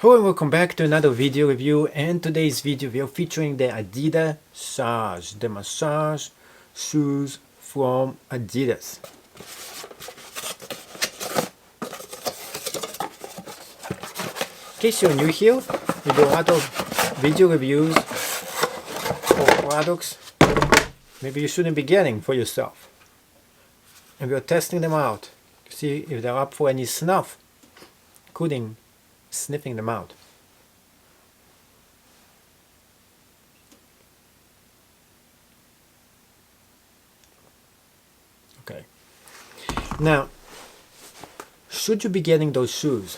Hello and welcome back to another video review, and today's video we are featuring the Adidas Adissage, the massage shoes from Adidas. In case you're new here, we do a lot of video reviews of products maybe you shouldn't be getting for yourself. And we are testing them out to see if they're up for any snuff, including sniffing them out. Okay. Now, should you be getting those shoes?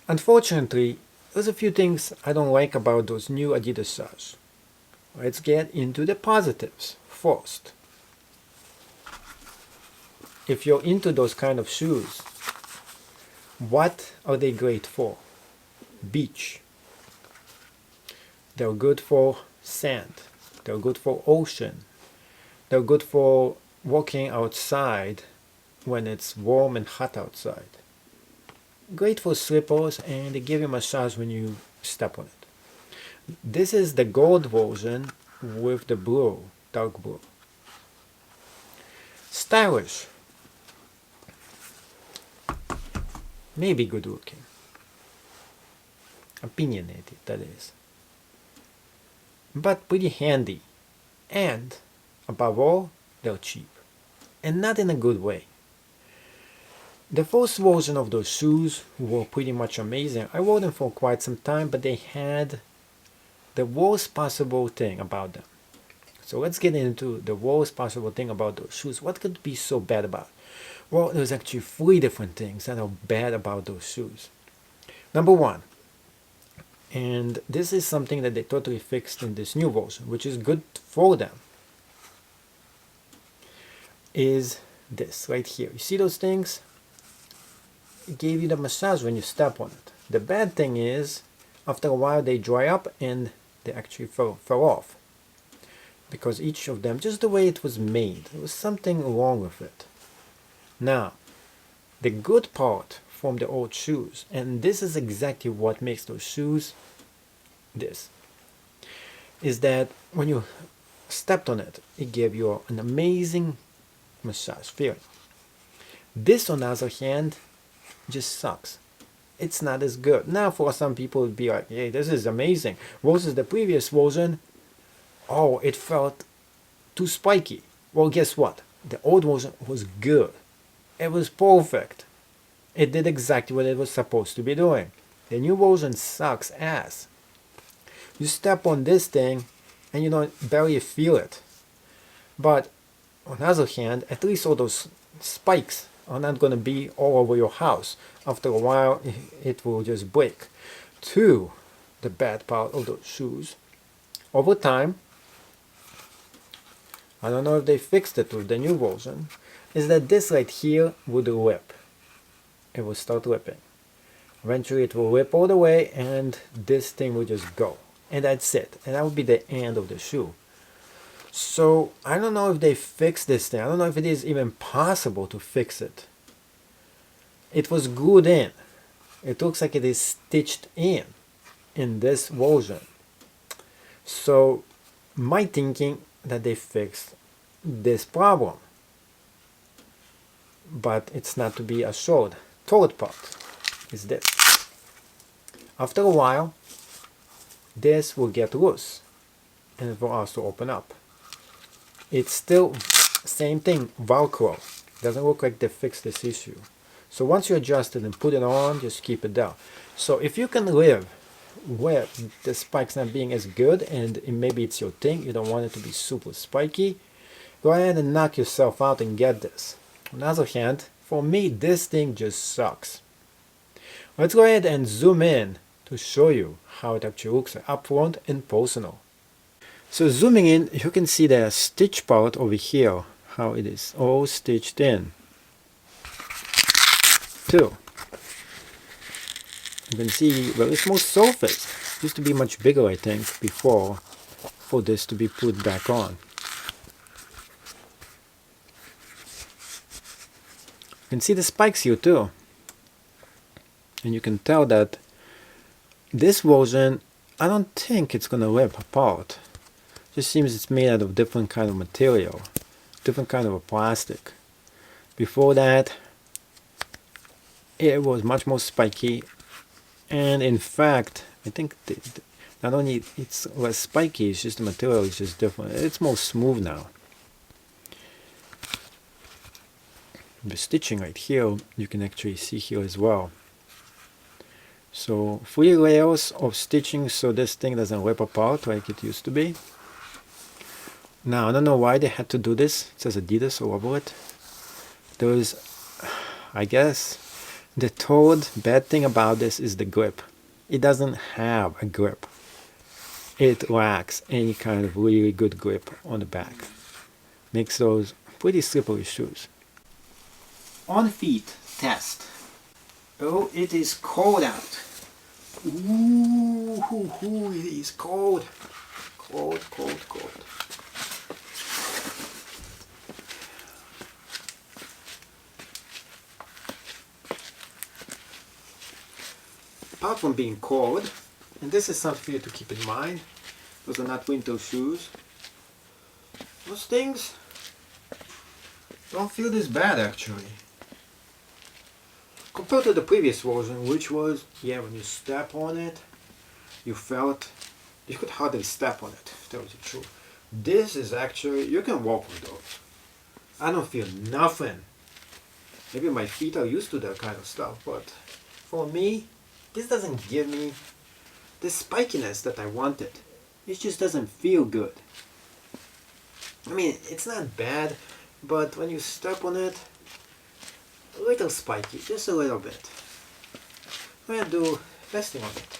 Unfortunately, there's a few things I don't like about those new Adidas Adissage. Let's get into the positives first. If you're into those kind of shoes, what are they great for? Beach. They're good for sand. They're good for ocean. They're good for walking outside when it's warm and hot outside. Great for slippers, and they give you a massage when you step on it. This is the gold version with the blue, dark blue. Stylish. Maybe good looking. Opinionated, that is. But pretty handy. And, above all, they're cheap. And not in a good way. The first version of those shoes were pretty much amazing. I wore them for quite some time, but they had the worst possible thing about them. So let's get into the worst possible thing about those shoes. What could be so bad about it? Well, there's actually 3 different things that are bad about those shoes. Number 1, and this is something that they totally fixed in this new version, which is good for them, is this right here. You see those things? It gave you the massage when you step on it. The bad thing is, after a while they dry up and they actually fell off. Because each of them, just the way it was made, there was something wrong with it. Now, the good part from the old shoes, and this is exactly what makes those shoes this, is that when you stepped on it, it gave you an amazing massage feeling. This, on the other hand, just sucks. It's not as good. Now, for some people, it would be like, hey, this is amazing. Versus the previous version, oh, it felt too spiky. Well, guess what? The old version was good. It was perfect. It did exactly what it was supposed to be doing. The new version sucks ass. You step on this thing and you don't barely feel it. But on the other hand, at least all those spikes are not going to be all over your house. After a while, it will just break. 2, the bad part of those shoes. Over time, I don't know if they fixed it with the new version, is that this right here would rip. It will start ripping. Eventually it will rip all the way and this thing will just go. And that's it. And that would be the end of the shoe. So I don't know if they fixed this thing. I don't know if it is even possible to fix it. It was glued in. It looks like it is stitched in this version. So my thinking that they fixed this problem. But it's not to be assured. Third part is this. After a while, this will get loose and it will also open up. It's still same thing, Velcro. Doesn't look like they fixed this issue. So once you adjust it and put it on, just keep it down. So if you can live with the spikes not being as good, and maybe it's your thing, you don't want it to be super spiky, go ahead and knock yourself out and get this. On the other hand, for me, this thing just sucks. Let's go ahead and zoom in to show you how it actually looks up front and personal. So zooming in, you can see the stitch part over here, how it is all stitched in. 2. You can see very small surface. It used to be much bigger, I think, before, for this to be put back on. can see the spikes here too. And you can tell that this version, I don't think it's gonna rip apart. Just seems it's made out of different kind of material, different kind of a plastic. Before that, it was much more spiky, and in fact, I think not only it's less spiky, it's just the material is just different. It's more smooth now. The stitching right here, you can actually see here as well. So 3 layers of stitching so this thing doesn't rip apart like it used to be. Now I don't know why they had to do this. It says Adidas all over it. There's, I guess, the third bad thing about this is the grip. It doesn't have a grip. It lacks any kind of really good grip on the back. Makes those pretty slippery shoes. On feet test. Oh, it is cold out. Ooh, it is cold. Cold. Apart from being cold, and this is something for you to keep in mind, those are not winter shoes. Those things don't feel this bad actually. Compared to the previous version, which was, yeah, when you step on it, you felt, you could hardly step on it, if that was the truth. This is actually, you can walk with those. I don't feel nothing. Maybe my feet are used to that kind of stuff, but for me, this doesn't give me the spikiness that I wanted. It just doesn't feel good. I mean, it's not bad, but when you step on it, a little spiky, just a little bit. I'm going to do testing on it.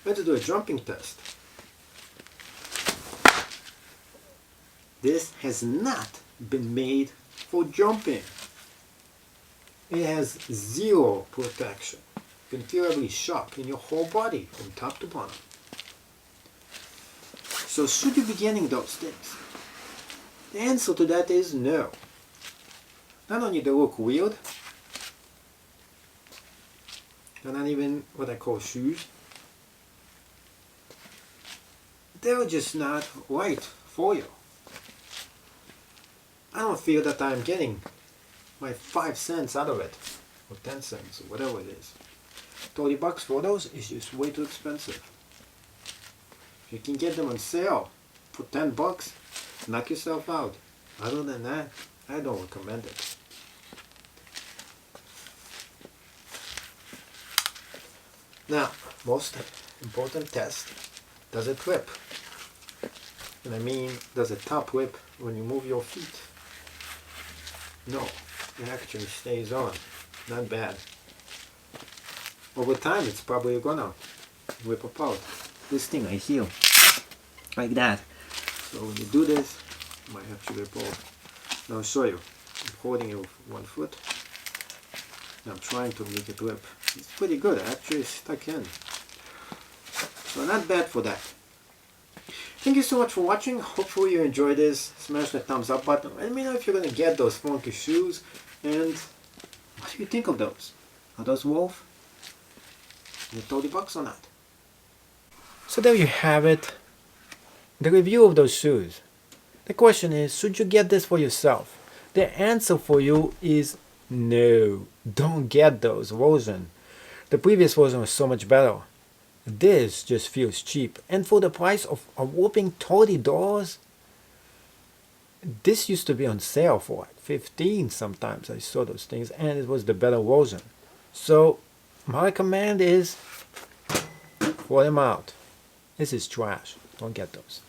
I'm going to do a jumping test. This has not been made for jumping. It has zero protection. You can feel every shock in your whole body from top to bottom. So should you be getting those things? The answer to that is no. Not only they look weird, they're not even what I call shoes. They're just not right for you. I don't feel that I'm getting my 5 cents out of it, or 10 cents, or whatever it is. $30 for those is just way too expensive. If you can get them on sale for $10, knock yourself out. Other than that, I don't recommend it. Now, most important test, does it rip? And I mean, does it top rip when you move your feet? No, it actually stays on. Not bad. Over time, it's probably gonna rip apart. This thing right here, like that. So when you do this, it might have to rip off. Now I'll show you. I'm holding it with one foot. And I'm trying to make it rip. It's pretty good. It actually stuck in. So not bad for that. Thank you so much for watching. Hopefully you enjoyed this. Smash the thumbs up button. Let me know if you're going to get those funky shoes. And what do you think of those? Are those worth the $30 or not? So there you have it. The review of those shoes. The question is, should you get this for yourself? The answer for you is no. Don't get those version. The previous version was so much better. This just feels cheap, and for the price of a whopping $30, this used to be on sale for like $15 sometimes. I saw those things, and it was the better version. So my command is throw them out. This is trash. Don't get those.